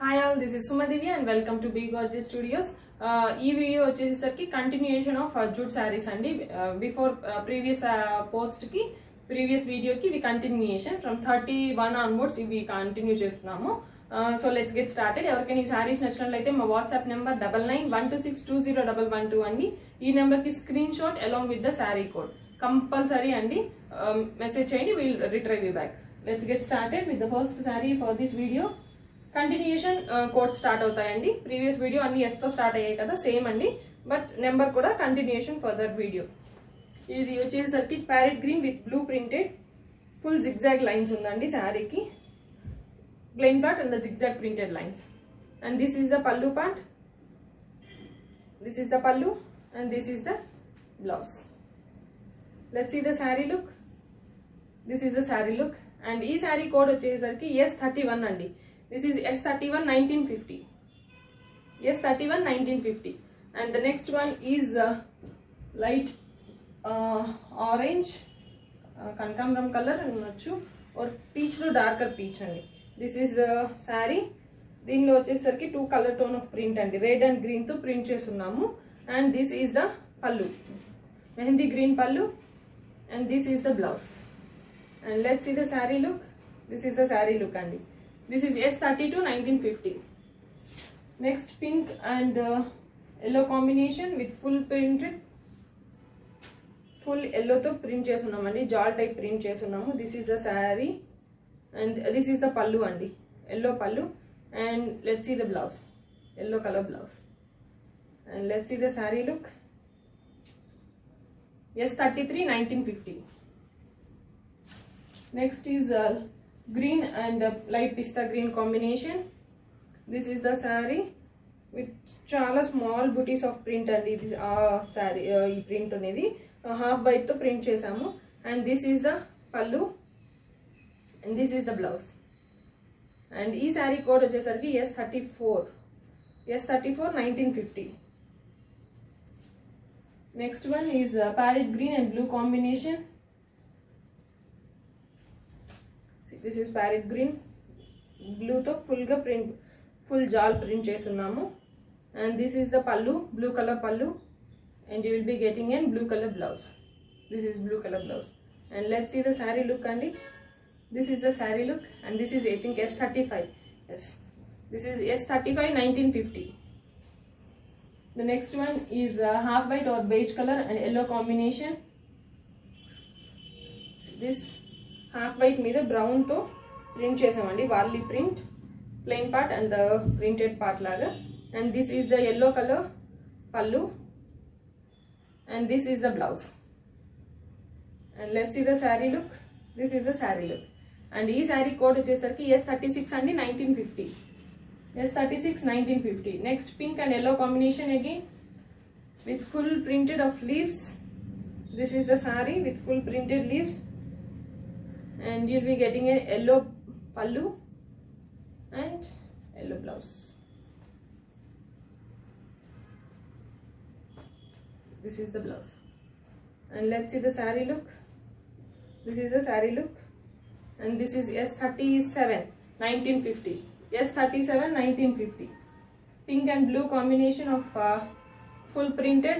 Hi all, this is Sumadevi and welcome to Be Gorgeous Studios. ఈ video వచ్చేసరికి continuation of jute saris అండి. Before previous వీడియోకి ఇవి continuation from 31 onwards ఇవి continue చేస్తున్నాము. So let's get started. ఎవరికైనా ఈ సారీస్ నచ్చినట్లయితే మా వాట్సాప్ నెంబర్ 9912620122 అండి. ఈ నెంబర్కి screen shot along with the sari code compulsory అండి మెసేజ్ చేయండి. Will retrieve you back. Let's get started with the first sari for this video. Continuation codes start అవుతాయండి. ప్రీవియస్ వీడియో అన్ని ఎస్ తో స్టార్ట్ అయ్యాయి కదా, సేమ్ అండి, బట్ నెంబర్ కూడా continuation for that video. ఇది వచ్చేసరికి parrot green with blue printed full zigzag lines ఉందండి శారీకి. Plain part and the zigzag printed lines. And this is the pallu part. This is the pallu and this is the blouse. Let's see the sari look. This is the sari look. And ఈ sari code వచ్చేసరికి S31 అండి. This is S31 1950. S31 1950. And the next one is light orange, kankamram color annachu, or peach lo darker peach andi. This is the saree. దీనిలో వచ్చేసరికి 2 color tone of print అండి. Red and green తో print చేస్తున్నాము. And this is the pallu, mehendi green pallu, and this is the blouse. And let's see the saree look. This is the saree look andi. This is S32 1950. Next, pink and yellow combination with full printed, full yellow to print chesunnamandi, jal type print chesunnamu. This is the saree and this is the pallu andi, yellow pallu. And let's see the blouse, yellow color blouse. And let's see the saree look. S33 1950. Next is green and light pista green combination. This is the saree with chala small booties of print and this saree ee print anedi half white to print chesamu. And this is the pallu and this is the blouse. And ee saree code vachesariki S34 1950. Next one is parrot green and blue combination. This is parrot green, blue to full ga print, full jal print chesunnamu. And this is the pallu, blue color pallu, and you will be getting a blue color blouse. This is blue color blouse. And let's see the saree look andi. This is the saree look, and this is I think S35. Yes, this is S35 1950. The next one is half white or beige color and yellow combination. See this half white మీద brown తో print చేసామండి, Warli print, plain part and the printed part లాగా. And this is the yellow colour pallu and this is the blouse. And let's see the sari look. This is the sari look. And ఈ sari code వచ్చేసరికి S36 అండి 1950. S36 1950. Next pink and yellow combination again with full printed of leaves. This is the sari with full printed leaves. And you'll be getting a yellow pallu and yellow blouse. This is the blouse. And let's see the saree look. This is the saree look. And this is S37 1950. S37 1950. Pink and blue combination of full printed,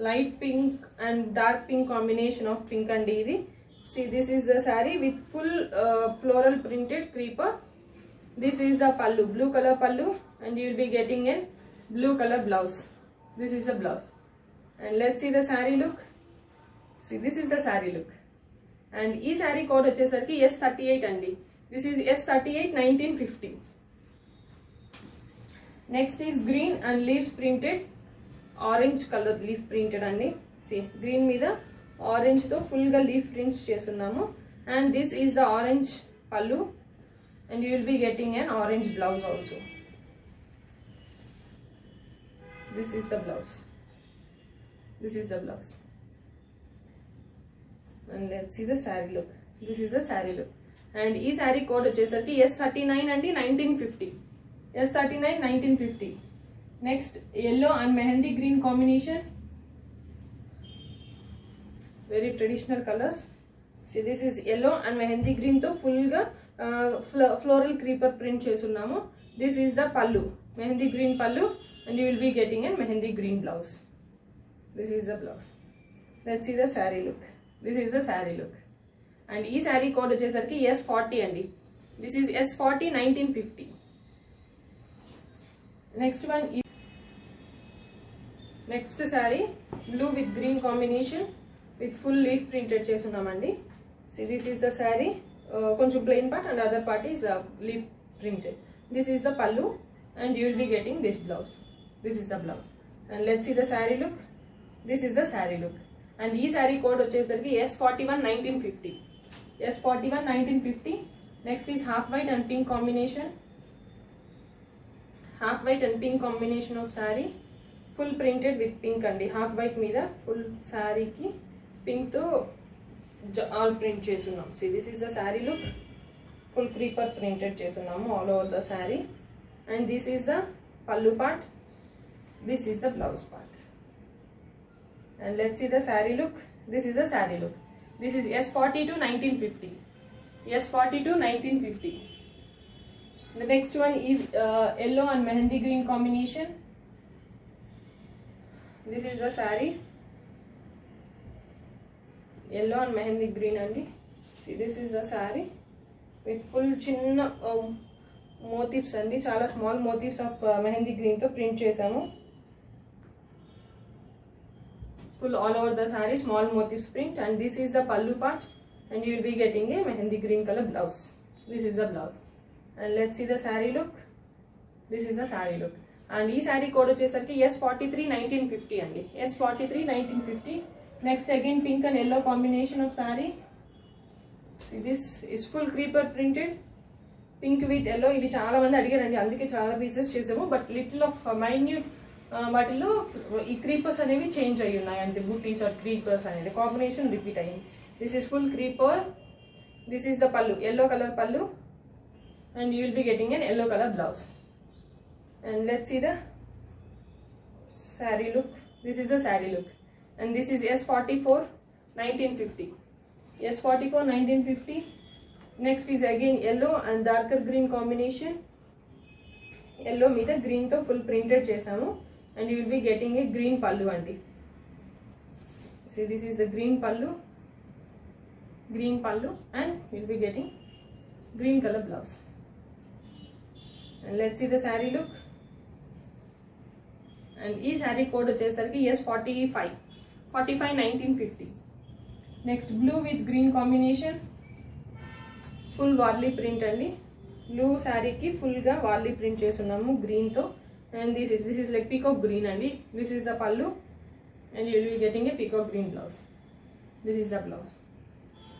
light pink and dark pink combination of pink and idi. See, this is the saree with full floral printed creeper. This is the pallu, blue color pallu, and you will be getting a blue color blouse. This is the blouse. And let's see the saree look. See, this is the saree look. And ee saree code vachesariki S38 andi. This is S38 1950. Next is green and leaves printed, orange color leaf printed andi. See, green మీద orange తో full గా leaf prints చేస్తున్నాము. And this is the orange pallu and you will be getting an orange blouse also. This is the blouse. This is the blouse. And let's see the sari look. This is the sari look. And ఈ sari code వచ్చేసరికి S39 అండి 1950. S39 1950. Next yellow and mehndi green combination. Very traditional colors. See, this is yellow and mehendi green to full ga floral creeper print chesunnamo. This is the pallu, mehendi green pallu, and you will be getting a mehendi green blouse. This is the blouse. Let's see the saree look. This is the saree look. And ee saree code vachesariki S40 andi. This is S40 1950. Next one is next saree, blue with green combination with full leaf printed chesunnamandi. See, this is the saree, koncham plain part and other part is leaf printed. This is the pallu, and you will be getting this blouse. This is the blouse. And let's see the saree look. This is the saree look. And ee saree code vachesariki S41 1950. S41 1950. Next is half white and pink combination. Half white and pink combination of saree. Full printed with pink andi. Half white meeda full saree ki pink to all print chesunnam. See, this is the saree look. Full creeper printed chesunnamu all over the saree. And this is the pallu part. This is the blouse part. And let's see the saree look. This is the saree look. This is S42 1950. S42 1950. The next one is yellow and mehendi green combination. This is the saree. Yellow and mehendi green andi. See, this is the saree with full chinna motifs andi. Chala small motifs of mehendi green to print chesamu. Full all over the saree, small motifs print. And this is the pallu part, and you will be getting a mehendi green color blouse. This is the blouse. And let's see the saree look. This is the saree look. And ee saree code vachesariki S43 1950 andi. S43 1950. Next again pink and yellow combination of saree. See, this is full creeper printed. Pink with yellow. Ivi chaala mandi adigarandi, అందుకే చాలా pieces చేసాము. But little of minute వాటిలో ఈ creepers అనేవి change అయ్యి ఉన్నాయి అంతే. బూటీస్ are creepers అనేది కాంబినేషన్ రిపీట్ అయ్యింది. This is full creeper. This is the పల్లు, yellow color pallu, and you will be getting an yellow color blouse. And let's see the saree look. This is the saree look. And this is S44 1950. S44 1950. Next is again yellow and darker green combination. Yellow meeda green to full printed chesamu, and you will be getting a green pallu andi. See, this is the green pallu, and you will be getting green color blouse. And let's see the saree look. And ee saree code vachesariki S45 1950. Next, blue with green combination, full varli print andi. Blue saree ki full ga varli print chesunnamu green to. And this is like peacock green andi. This is the pallu, and you will be getting a peacock green blouse. This is the blouse.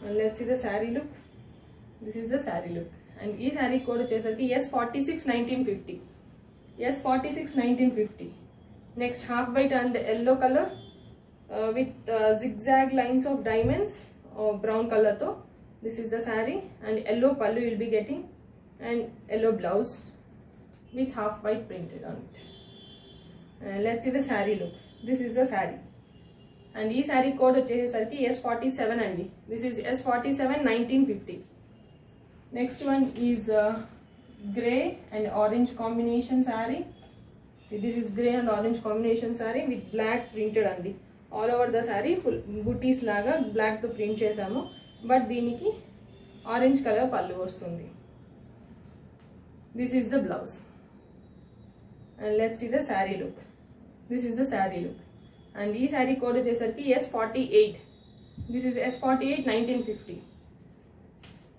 And let's see the saree look. This is the saree look. And ee saree code vachesariki S46 1950. S46 1950. Next, half white and yellow color with zigzag lines of diamonds or brown color to. This is the saree, and yellow pallu you will be getting, and yellow blouse with half white printed on it. Let's see the saree look. This is the saree. And ee saree code vachesariki S47 andi. This is S47 1950. Next one is grey and orange combination saree. See, this is grey and orange combination saree with black printed andi. All over the saree full booties laga black to print chesamu, but దీనికి orange color pallu vastundi. This is the blouse. And let's see the saree look. This is the saree look. And ee saree code vachesariki S48. This is S48 1950.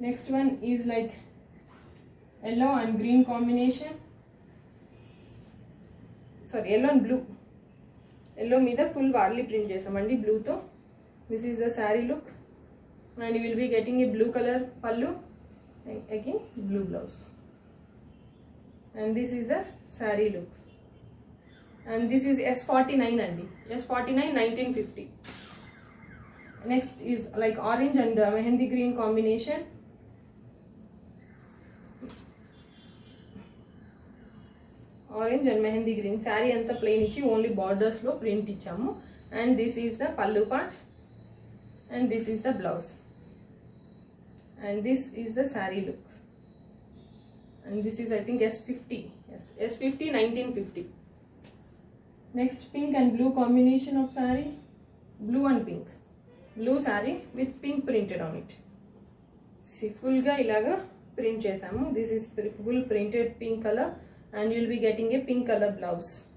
Next one is like yellow and green combination. Sorry, yellow and blue. Yellow meeda full varli print chesamandi blue to. This is the saree look, and you will be getting a blue color pallu, and again blue blouse. And this is the saree look. And this is S49 andi. S49 1950. Next is like orange and mehendi green combination. Orange and mehendi green saree anta plain ichi only borders lo print ichamu. And this is the pallu part, and this is the blouse, and this is the saree look. and this is I think S50. Yes, S50 1950. Next, pink and blue combination of saree. Blue and pink. Blue saree with pink printed on it. See, full ga ilaga print chesamu. This is full printed pink color, and you will be getting a pink color blouse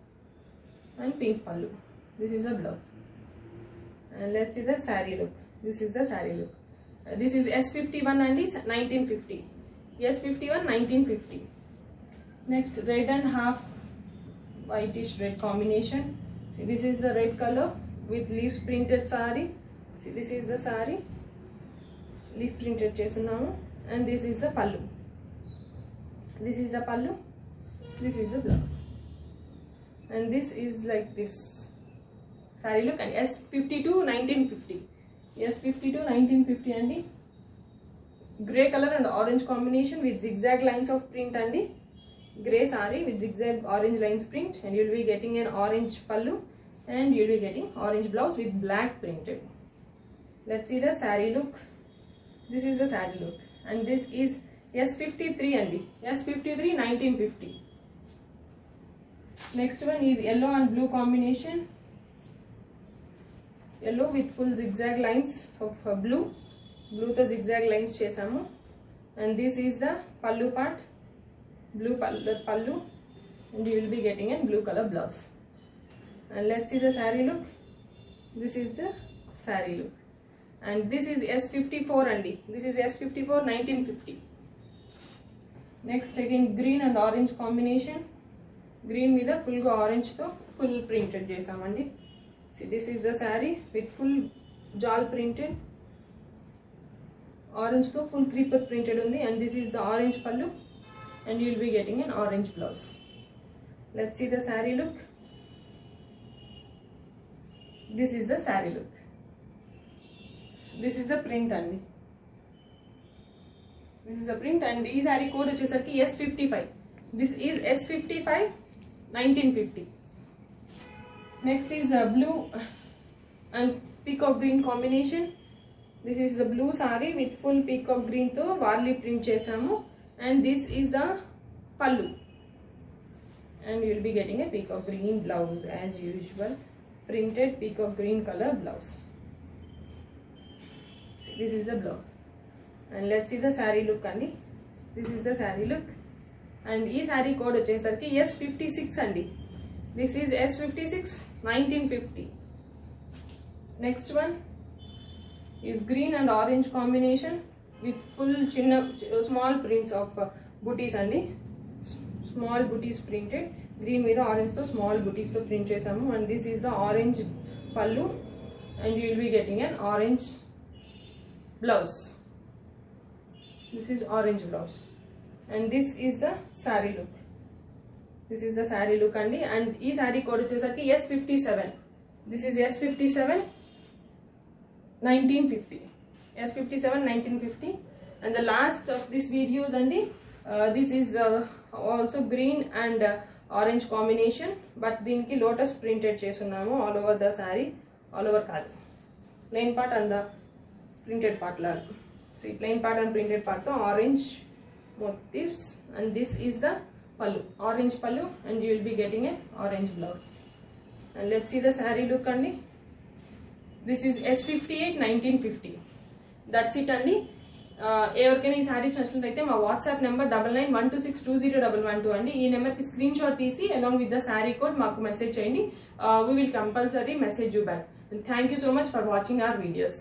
and pink pallu. This is the blouse. And let's see the saree look. This is the saree look. This is S51 and is 1950. S51 1950. Next, red and half whitish red combination. See, this is the red color with leaves printed saree. See, this is the saree. Leaf printed chesunnamo, and this is the pallu. This is the pallu. This is the blouse. And this is like this saree look, and S52 1950. S52 1950 andi. Grey color and orange combination with zigzag lines of print andi. Grey saree with zigzag orange lines print, and you will be getting an orange pallu, and you will be getting orange blouse with black printed. Let's see the saree look. This is the saree look, and this is S53 andi. S53 1950. Next one is yellow and blue combination. Yellow with full zigzag lines of blue. Blue to zigzag lines chesamu, and this is the pallu part. Blue pallu, and you will be getting a blue color blouse. And let's see the saree look. This is the saree look, and this is S54 andi. This is S54 1950. Next, again green and orange combination. Green with a full orange to full printed chesamandi. See, this is the saree with full jal printed. Orange to full creeper printed undi, and this is the orange pallu, and you will be getting an orange blouse. Let's see the saree look. This is the saree look. This is the print andi. This is the print, and ee saree code vachesariki S55. This is S55 1950. Next is blue and peacock green combination. This is the blue saree with full peacock green to varli print chesamu, and this is the pallu, and you will be getting a peacock green blouse as usual, printed peacock green color blouse. See, this is the blouse, and let's see the saree look andi. This is the saree look, and ee saree code vachesariki S56 andi. This is S56 1950. Next one is green and orange combination with full small prints of booties andi. Small booties printed. Green with orange to small booties to print chesamu, and this is the orange pallu, and you will be getting an orange blouse. This is orange blouse, and this is the saree look. This is the saree look andi, and ee saree code vachesariki S57. This is S57 1950. S57 1950. And the last of this videos andi, this is also green and orange combination, but deeniki lotus printed chesunnamo all over the saree, all over kaadu, plain part and the printed part la. See, plain part and printed part to orange motifs, and this is the pallu, orange pallu, and you will be getting an orange blouse. And let's see the saree look andi. This is S58 1950. That's it andi. ఎవరికైనా ఈ సారీస్ నచ్చినట్లయితే మా WhatsApp number 9912620112 అండి. ఈ నెంబర్కి screen shot తీసి along with the sari code మాకు message చేయండి. We will compulsory message you back. Thank you so much for watching our videos.